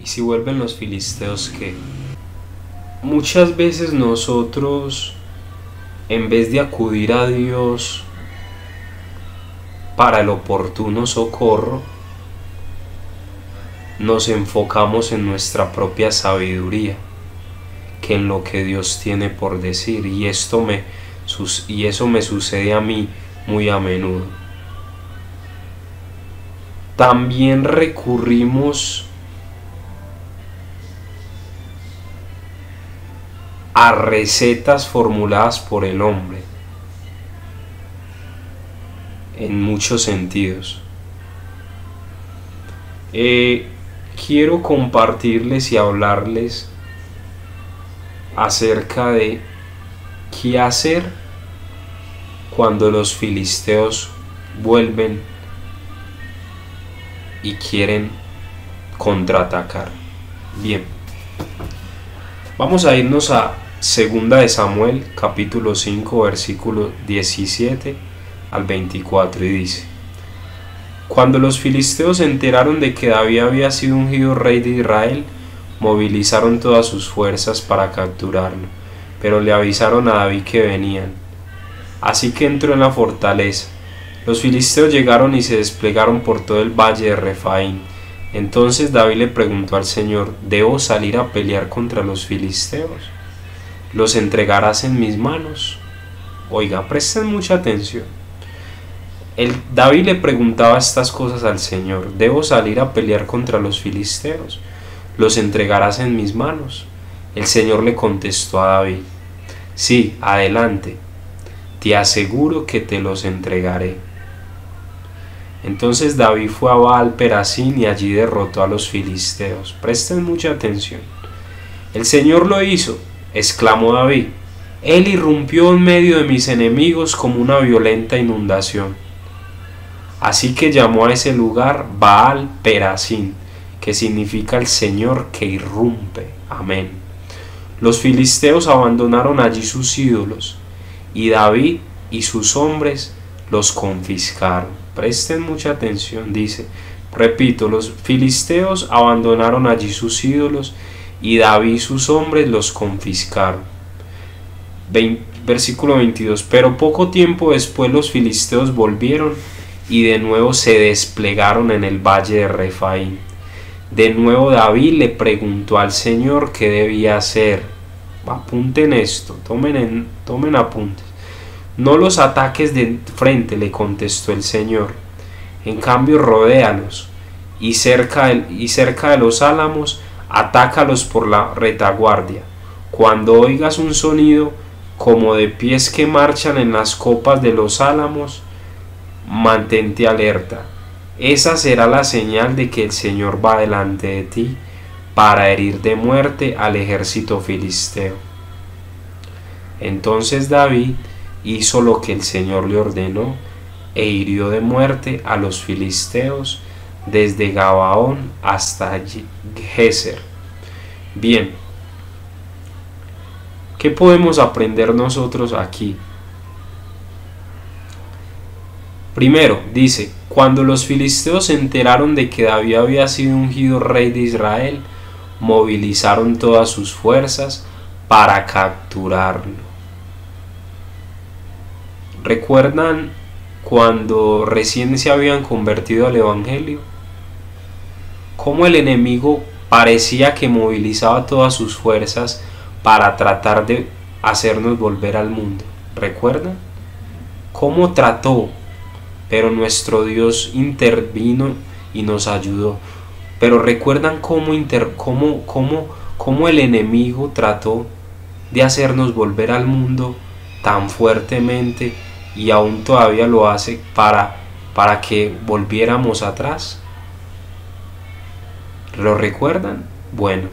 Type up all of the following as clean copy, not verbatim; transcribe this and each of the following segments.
Y si vuelven los filisteos, ¿qué? Muchas veces nosotros, en vez de acudir a Dios para el oportuno socorro, nos enfocamos en nuestra propia sabiduría, que en lo que Dios tiene por decir, y eso me sucede a mí muy a menudo. También recurrimos a recetas formuladas por el hombre en muchos sentidos. Quiero compartirles y hablarles acerca de qué hacer cuando los filisteos vuelven y quieren contraatacar. Bien, vamos a irnos a 2 de Samuel, capítulo 5, versículo 17 al 24, y dice: Cuando los filisteos se enteraron de que David había sido ungido rey de Israel, movilizaron todas sus fuerzas para capturarlo, pero le avisaron a David que venían. Así que entró en la fortaleza. Los filisteos llegaron y se desplegaron por todo el valle de Refaín. Entonces David le preguntó al Señor: ¿Debo salir a pelear contra los filisteos? ¿Los entregarás en mis manos? Oiga, presten mucha atención. David le preguntaba estas cosas al Señor: ¿Debo salir a pelear contra los filisteos? ¿Los entregarás en mis manos? El Señor le contestó a David: Sí, adelante, te aseguro que te los entregaré. Entonces David fue a Baal-Perasín y allí derrotó a los filisteos. Presten mucha atención. El Señor lo hizo, exclamó David. Él irrumpió en medio de mis enemigos como una violenta inundación. Así que llamó a ese lugar Baal-Perasín, que significa el Señor que irrumpe. Amén. Los filisteos abandonaron allí sus ídolos, y David y sus hombres los confiscaron. Presten mucha atención, dice, repito, los filisteos abandonaron allí sus ídolos, y David y sus hombres los confiscaron. Versículo 22. Pero poco tiempo después los filisteos volvieron y de nuevo se desplegaron en el valle de Refaín. De nuevo David le preguntó al Señor qué debía hacer. Apunten esto, tomen apuntes. No los ataques de frente, le contestó el Señor. En cambio, rodéalos y cerca de los álamos, atácalos por la retaguardia. Cuando oigas un sonido como de pies que marchan en las copas de los álamos, mantente alerta. Esa será la señal de que el Señor va delante de ti para herir de muerte al ejército filisteo. Entonces David hizo lo que el Señor le ordenó e hirió de muerte a los filisteos desde Gabaón hasta Geser. Bien, ¿qué podemos aprender nosotros aquí? Primero, dice, cuando los filisteos se enteraron de que David había sido ungido rey de Israel, movilizaron todas sus fuerzas para capturarlo. ¿Recuerdan cuando recién se habían convertido al Evangelio? Cómo el enemigo parecía que movilizaba todas sus fuerzas para tratar de hacernos volver al mundo. ¿Recuerdan? Cómo trató, pero nuestro Dios intervino y nos ayudó. Pero recuerdan cómo el enemigo trató de hacernos volver al mundo tan fuertemente, y aún todavía lo hace para que volviéramos atrás. ¿Lo recuerdan? Bueno,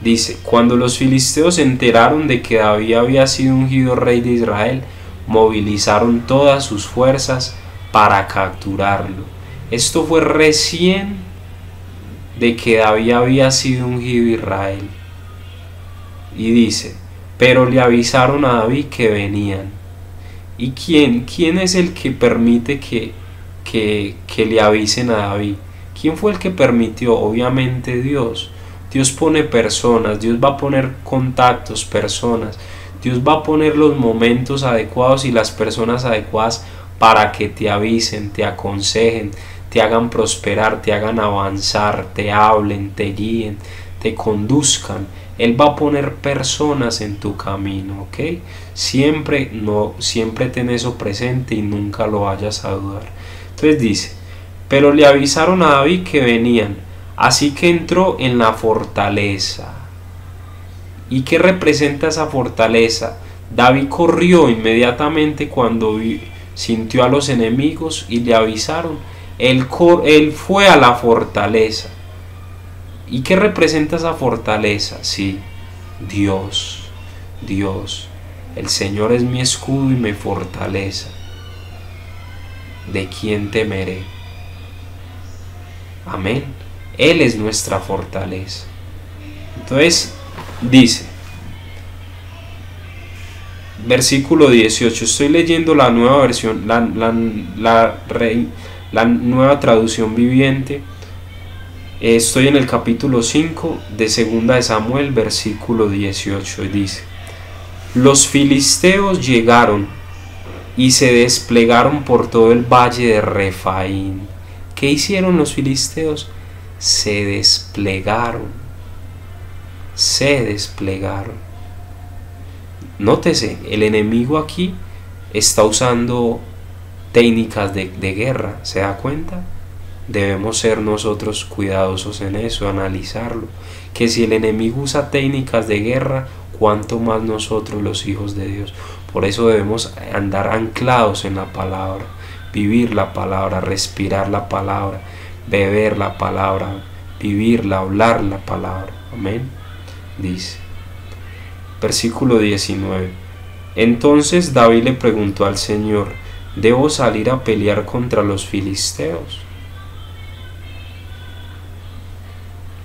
dice, cuando los filisteos se enteraron de que David había sido ungido rey de Israel, movilizaron todas sus fuerzas para capturarlo. Esto fue recién de que David había sido ungido Israel. Y dice, pero le avisaron a David que venían. ¿Y quién es el que permite que le avisen a David? ¿Quién fue el que permitió? Obviamente Dios. Dios pone personas, Dios va a poner contactos, personas. Dios va a poner los momentos adecuados y las personas adecuadas para que te avisen, te aconsejen, te hagan prosperar, te hagan avanzar, te hablen, te guíen, te conduzcan. Él va a poner personas en tu camino, ¿ok? Siempre ten eso presente y nunca lo vayas a dudar. Entonces dice, pero le avisaron a David que venían, así que entró en la fortaleza. ¿Y qué representa esa fortaleza? David corrió inmediatamente cuando sintió a los enemigos y le avisaron. Él fue a la fortaleza. ¿Y qué representa esa fortaleza? Sí, Dios, Dios. El Señor es mi escudo y mi fortaleza. ¿De quién temeré? Amén. Él es nuestra fortaleza. Entonces dice, versículo 18, estoy leyendo la nueva versión, la nueva traducción viviente. Estoy en el capítulo 5 de Segunda de Samuel, versículo 18, y dice, los filisteos llegaron y se desplegaron por todo el valle de Refaín. ¿Qué hicieron los filisteos? Se desplegaron. Se desplegaron. Nótese, el enemigo aquí está usando técnicas de guerra, ¿se da cuenta? Debemos ser nosotros cuidadosos en eso, analizarlo. Que si el enemigo usa técnicas de guerra, cuánto más nosotros los hijos de Dios. Por eso debemos andar anclados en la palabra, vivir la palabra, respirar la palabra, beber la palabra, vivirla, hablar la palabra. Amén. Dice, versículo 19. Entonces David le preguntó al Señor, ¿debo salir a pelear contra los filisteos?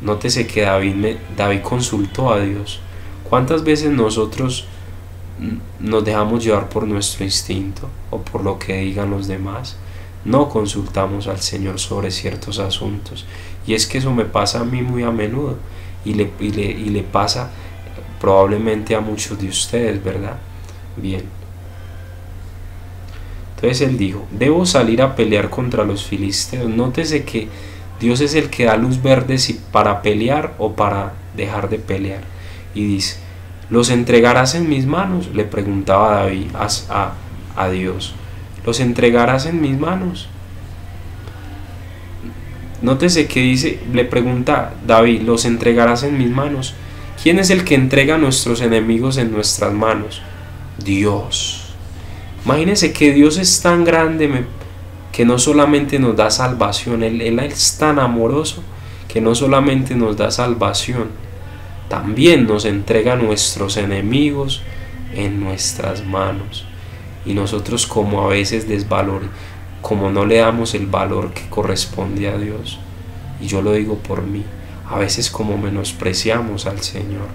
Nótese que David consultó a Dios. ¿Cuántas veces nosotros nos dejamos llevar por nuestro instinto o por lo que digan los demás? No consultamos al Señor sobre ciertos asuntos. Y es que eso me pasa a mí muy a menudo y le pasa probablemente a muchos de ustedes, ¿verdad? Bien. Entonces él dijo, ¿debo salir a pelear contra los filisteos? Nótese que Dios es el que da luz verde si para pelear o para dejar de pelear. Y dice, ¿los entregarás en mis manos? Le preguntaba David a Dios. ¿Los entregarás en mis manos? Nótese que dice, le pregunta David, ¿los entregarás en mis manos? ¿Quién es el que entrega a nuestros enemigos en nuestras manos? Dios. Imagínense que Dios es tan grande que no solamente nos da salvación, Él es tan amoroso que no solamente nos da salvación, también nos entrega a nuestros enemigos en nuestras manos. Y nosotros como a veces como no le damos el valor que corresponde a Dios, y yo lo digo por mí, a veces como menospreciamos al Señor,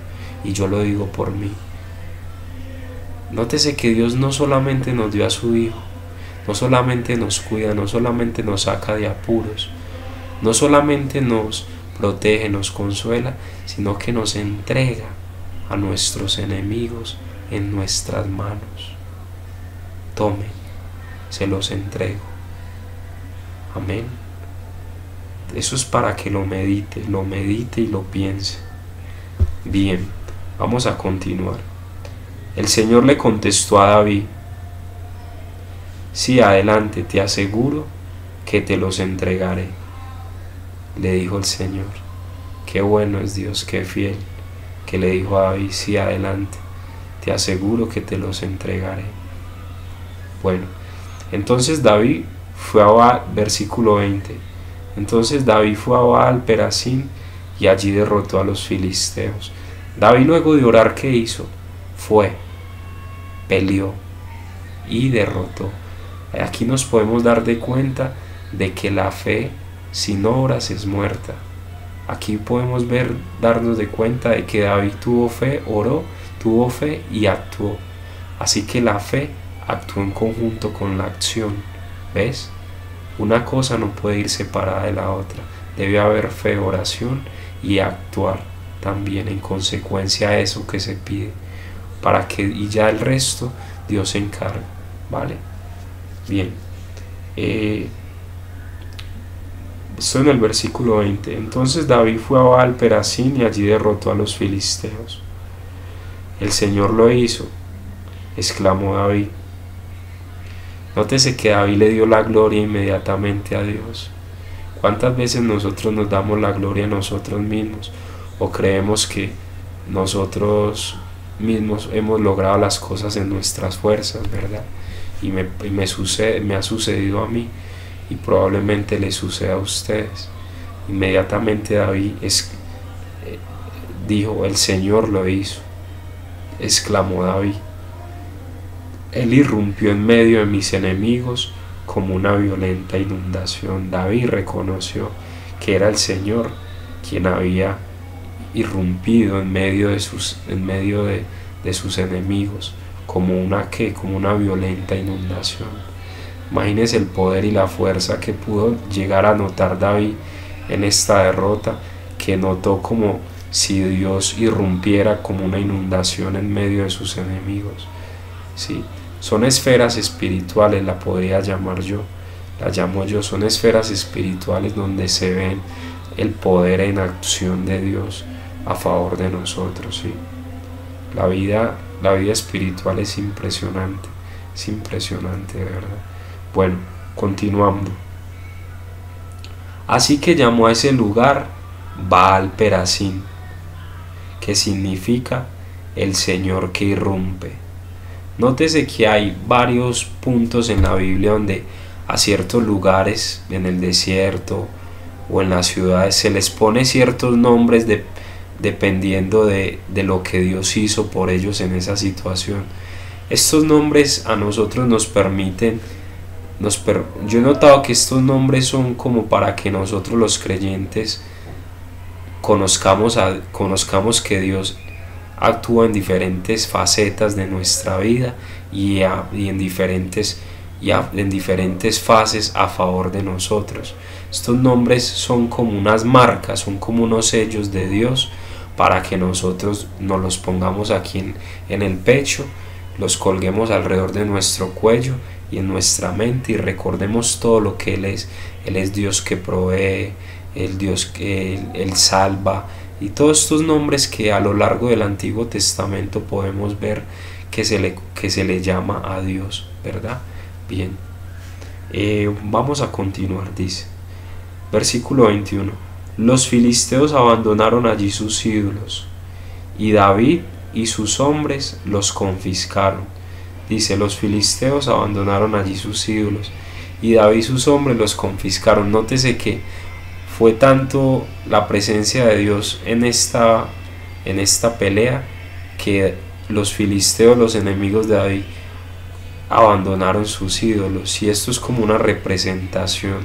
y yo lo digo por mí. Nótese que Dios no solamente nos dio a su Hijo, no solamente nos cuida, no solamente nos saca de apuros, no solamente nos protege, nos consuela, sino que nos entrega a nuestros enemigos en nuestras manos. Tomen, se los entrego. Amén. Eso es para que lo medite y lo piense. Bien, vamos a continuar. El Señor le contestó a David, sí, adelante, te aseguro que te los entregaré. Le dijo el Señor. Qué bueno es Dios, qué fiel, que le dijo a David, sí, adelante, te aseguro que te los entregaré. Bueno, entonces David fue a Baal, versículo 20. Entonces David fue a Baal Perasim y allí derrotó a los filisteos. David, luego de orar, ¿qué hizo? Peleó y derrotó. Aquí nos podemos dar de cuenta de que la fe sin obras es muerta. Aquí podemos darnos de cuenta de que David tuvo fe, oró, tuvo fe y actuó. Así que la fe actuó en conjunto con la acción. ¿Ves? Una cosa no puede ir separada de la otra. debe haber fe, oración y actuar también en consecuencia a eso que se pide, para que y ya el resto Dios se encarga, ¿vale? Bien, estoy en el versículo 20. Entonces David fue a Baal Perasín y allí derrotó a los filisteos. El Señor lo hizo, exclamó David. Nótese que David le dio la gloria inmediatamente a Dios. ¿Cuántas veces nosotros nos damos la gloria a nosotros mismos o creemos que nosotros mismos hemos logrado las cosas en nuestras fuerzas, verdad? Y me ha sucedido a mí y probablemente le suceda a ustedes. Inmediatamente David dijo, el Señor lo hizo, exclamó David. Él irrumpió en medio de mis enemigos como una violenta inundación. David reconoció que era el Señor quien había irrumpido en medio de sus enemigos como una violenta inundación. Imagínese el poder y la fuerza que pudo llegar a notar David en esta derrota, que notó como si Dios irrumpiera como una inundación en medio de sus enemigos. ¿Sí? Son esferas espirituales, la podría llamar yo, la llamo yo, son esferas espirituales donde se ven el poder en acción de Dios a favor de nosotros. ¿Sí? La vida espiritual es impresionante, de verdad. Bueno, continuando. Así que llamó a ese lugar Baal Perasín, que significa el Señor que irrumpe. Nótese que hay varios puntos en la Biblia donde a ciertos lugares en el desierto o en las ciudades se les pone ciertos nombres dependiendo de lo que Dios hizo por ellos en esa situación. Estos nombres a nosotros nos permiten, yo he notado que estos nombres son como para que nosotros los creyentes conozcamos que Dios actúa en diferentes facetas de nuestra vida y en diferentes fases a favor de nosotros. Estos nombres son como unas marcas, son como unos sellos de Dios para que nosotros nos los pongamos aquí en el pecho, los colguemos alrededor de nuestro cuello y en nuestra mente y recordemos todo lo que Él es. Él es Dios que provee, el Dios que Él salva, y todos estos nombres que a lo largo del Antiguo Testamento podemos ver que se le llama a Dios, ¿verdad? Bien, vamos a continuar, dice, versículo 21. Los filisteos abandonaron allí sus ídolos, y David y sus hombres los confiscaron. Dice, los filisteos abandonaron allí sus ídolos, y David y sus hombres los confiscaron. Nótese que fue tanto la presencia de Dios en esta pelea que los filisteos, los enemigos de David, abandonaron sus ídolos. Y esto es como una representación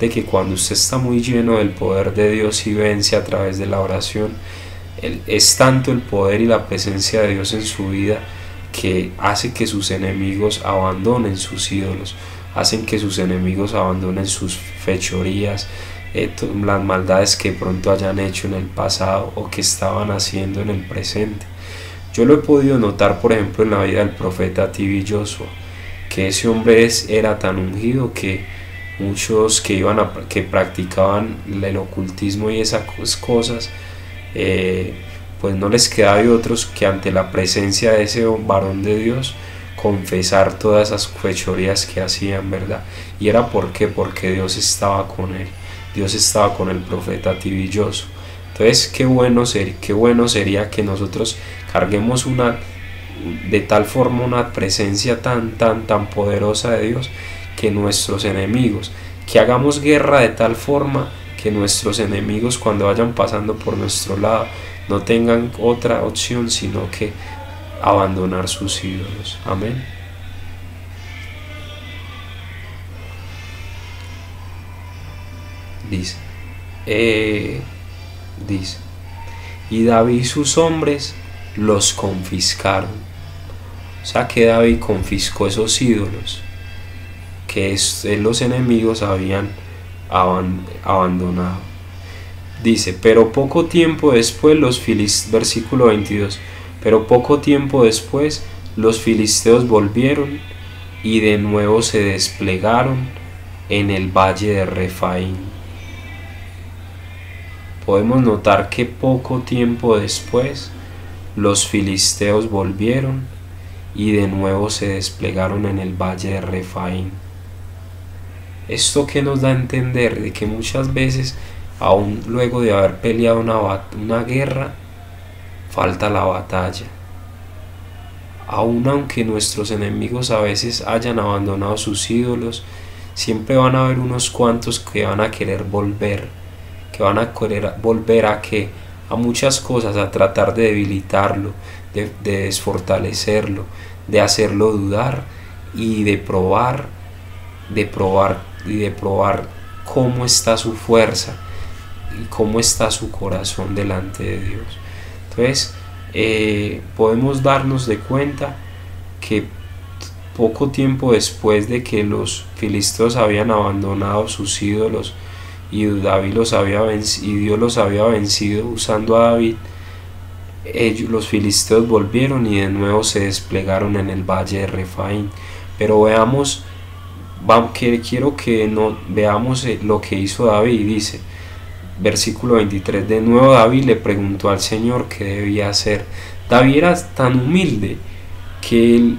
de que cuando usted está muy lleno del poder de Dios y vence a través de la oración, es tanto el poder y la presencia de Dios en su vida que hace que sus enemigos abandonen sus ídolos, hacen que sus enemigos abandonen sus fechorías, las maldades que pronto hayan hecho en el pasado o que estaban haciendo en el presente. Yo lo he podido notar, por ejemplo, en la vida del profeta T.B. Joshua, que ese hombre era tan ungido que muchos que practicaban el ocultismo y esas cosas, pues no les quedaba de otros que ante la presencia de ese varón de Dios confesar todas esas fechorías que hacían, ¿verdad? Y era porque Dios estaba con él. Dios estaba con el profeta T.B. Joshua. Entonces qué bueno sería que nosotros carguemos de tal forma una presencia tan poderosa de Dios, que nuestros enemigos, que hagamos guerra de tal forma que nuestros enemigos, cuando vayan pasando por nuestro lado, no tengan otra opción sino que abandonar sus ídolos. Amén. Dice, y David y sus hombres los confiscaron. O sea que David confiscó esos ídolos que los enemigos habían abandonado. Dice, pero poco tiempo después versículo 22, pero poco tiempo después los filisteos volvieron y de nuevo se desplegaron en el valle de Refaín. Podemos notar que poco tiempo después los filisteos volvieron y de nuevo se desplegaron en el valle de Refaín. Esto que nos da a entender de que muchas veces, aún luego de haber peleado una guerra, falta la batalla. Aún aunque nuestros enemigos a veces hayan abandonado sus ídolos, siempre van a haber unos cuantos que van a querer volver, a muchas cosas, a tratar de debilitarlo, de desfortalecerlo, de hacerlo dudar y de probar cómo está su fuerza y cómo está su corazón delante de Dios. Entonces podemos darnos de cuenta que poco tiempo después de que los filisteos habían abandonado sus ídolos y Dios los había vencido usando a David, los filisteos volvieron y de nuevo se desplegaron en el valle de Refaín. Pero quiero que veamos lo que hizo David. Dice, versículo 23, de nuevo David le preguntó al Señor qué debía hacer. David era tan humilde que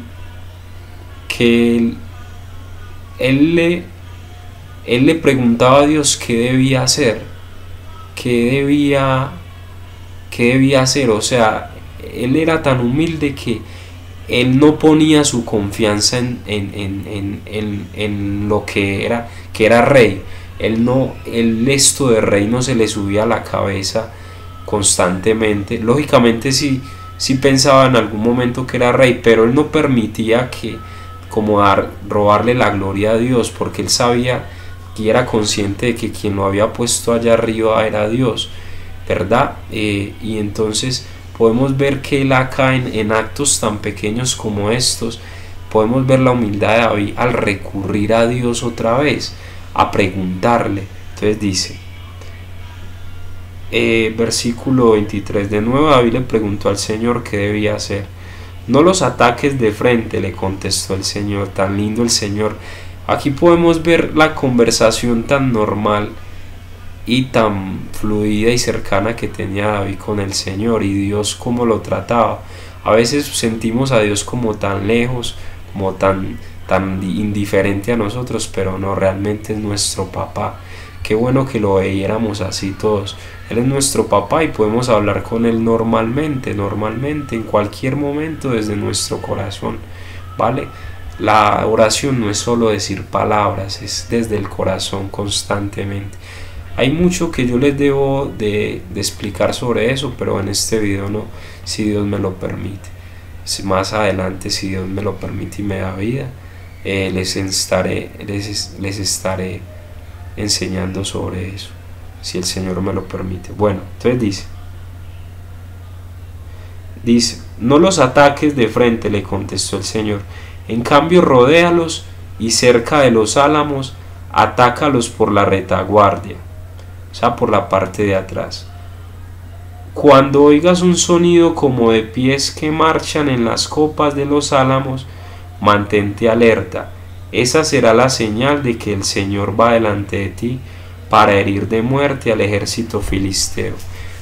él le preguntaba a Dios qué debía hacer, qué debía hacer. O sea, él era tan humilde que él no ponía su confianza en lo que era rey. Esto de rey no se le subía a la cabeza constantemente. Lógicamente sí pensaba en algún momento que era rey, pero él no permitía robarle la gloria a Dios, porque él sabía y era consciente de que quien lo había puesto allá arriba era Dios, ¿verdad? Y entonces podemos ver que él acá en actos tan pequeños como estos, podemos ver la humildad de David al recurrir a Dios otra vez, a preguntarle. Entonces dice, versículo 23, de nuevo David le preguntó al Señor qué debía hacer. No los ataques de frente, le contestó el Señor. Tan lindo el Señor. Aquí podemos ver la conversación tan normal y tan fluida y cercana que tenía David con el Señor, y Dios cómo lo trataba. A veces sentimos a Dios como tan lejos, como tan indiferente a nosotros, pero no, realmente es nuestro papá. Qué bueno que lo viéramos así todos. Él es nuestro papá y podemos hablar con él normalmente, en cualquier momento, desde nuestro corazón, ¿vale? La oración no es solo decir palabras, es desde el corazón constantemente. Hay mucho que yo les debo de explicar sobre eso, pero en este video no, si Dios me lo permite. Más adelante, si Dios me lo permite y me da vida, les estaré enseñando sobre eso, si el Señor me lo permite. Bueno, entonces dice, no los ataques de frente, le contestó el Señor. En cambio, rodéalos y cerca de los álamos, atácalos por la retaguardia, o sea, por la parte de atrás. Cuando oigas un sonido como de pies que marchan en las copas de los álamos, mantente alerta. Esa será la señal de que el Señor va delante de ti para herir de muerte al ejército filisteo.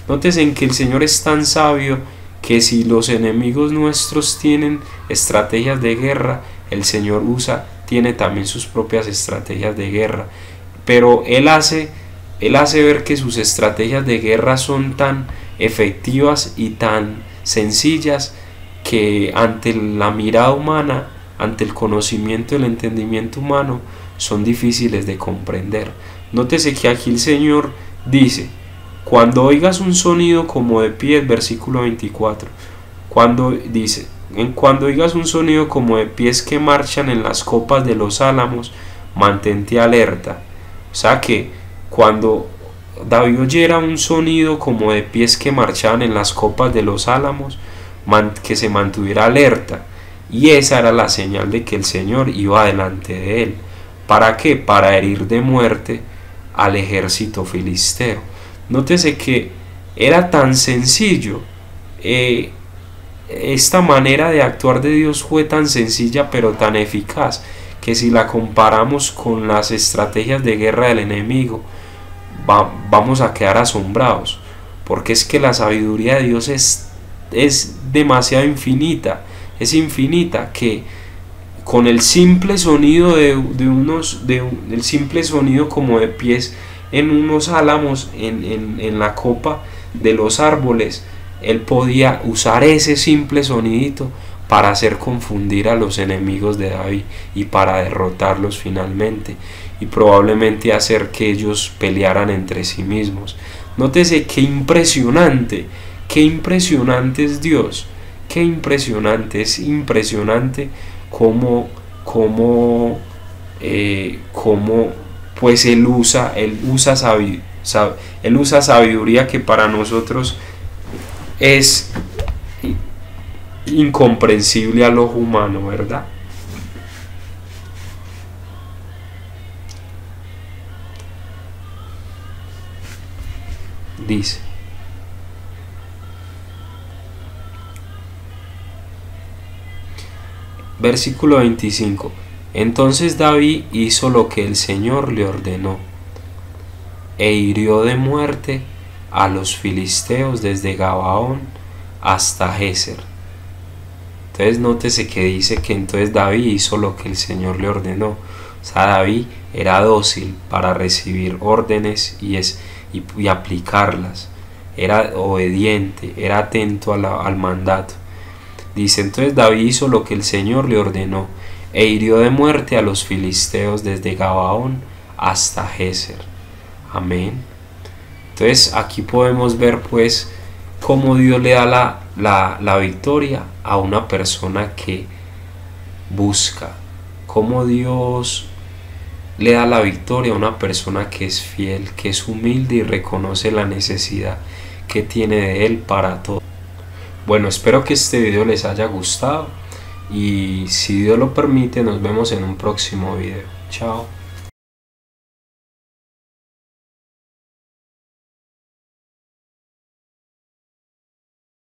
Nótese en que el Señor es tan sabio que si los enemigos nuestros tienen estrategias de guerra, el Señor tiene también sus propias estrategias de guerra, pero Él hace ver que sus estrategias de guerra son tan efectivas y tan sencillas que ante la mirada humana, ante el conocimiento y el entendimiento humano, son difíciles de comprender. Nótese que aquí el Señor dice, cuando oigas un sonido como de pies, versículo 24, cuando oigas un sonido como de pies que marchan en las copas de los álamos, mantente alerta. O sea que cuando David oyera un sonido como de pies que marchaban en las copas de los álamos, que se mantuviera alerta, y esa era la señal de que el Señor iba delante de él. ¿Para qué? Para herir de muerte al ejército filisteo. Nótese que era tan sencillo, esta manera de actuar de Dios fue tan sencilla pero tan eficaz, que si la comparamos con las estrategias de guerra del enemigo, vamos a quedar asombrados, porque es que la sabiduría de Dios es demasiado infinita, es infinita, que con el simple sonido el simple sonido como de pies en unos álamos en la copa de los árboles, él podía usar ese simple sonidito para hacer confundir a los enemigos de David y para derrotarlos finalmente, y probablemente hacer que ellos pelearan entre sí mismos. Nótese qué impresionante es Dios, qué impresionante, es impresionante cómo pues él usa sabiduría que para nosotros es incomprensible al ojo humano, ¿verdad? Dice: versículo 25. Entonces David hizo lo que el Señor le ordenó, e hirió de muerte a los filisteos desde Gabaón hasta Géser. Entonces nótese que dice que entonces David hizo lo que el Señor le ordenó. O sea, David era dócil para recibir órdenes y aplicarlas. Era obediente, era atento al mandato. Dice: entonces David hizo lo que el Señor le ordenó, e hirió de muerte a los filisteos desde Gabaón hasta Géser. Amén. Entonces aquí podemos ver pues cómo Dios le da la victoria a una persona que busca, cómo Dios le da la victoria a una persona que es fiel, que es humilde y reconoce la necesidad que tiene de Él para todo. Bueno, espero que este video les haya gustado y si Dios lo permite nos vemos en un próximo video. Chao.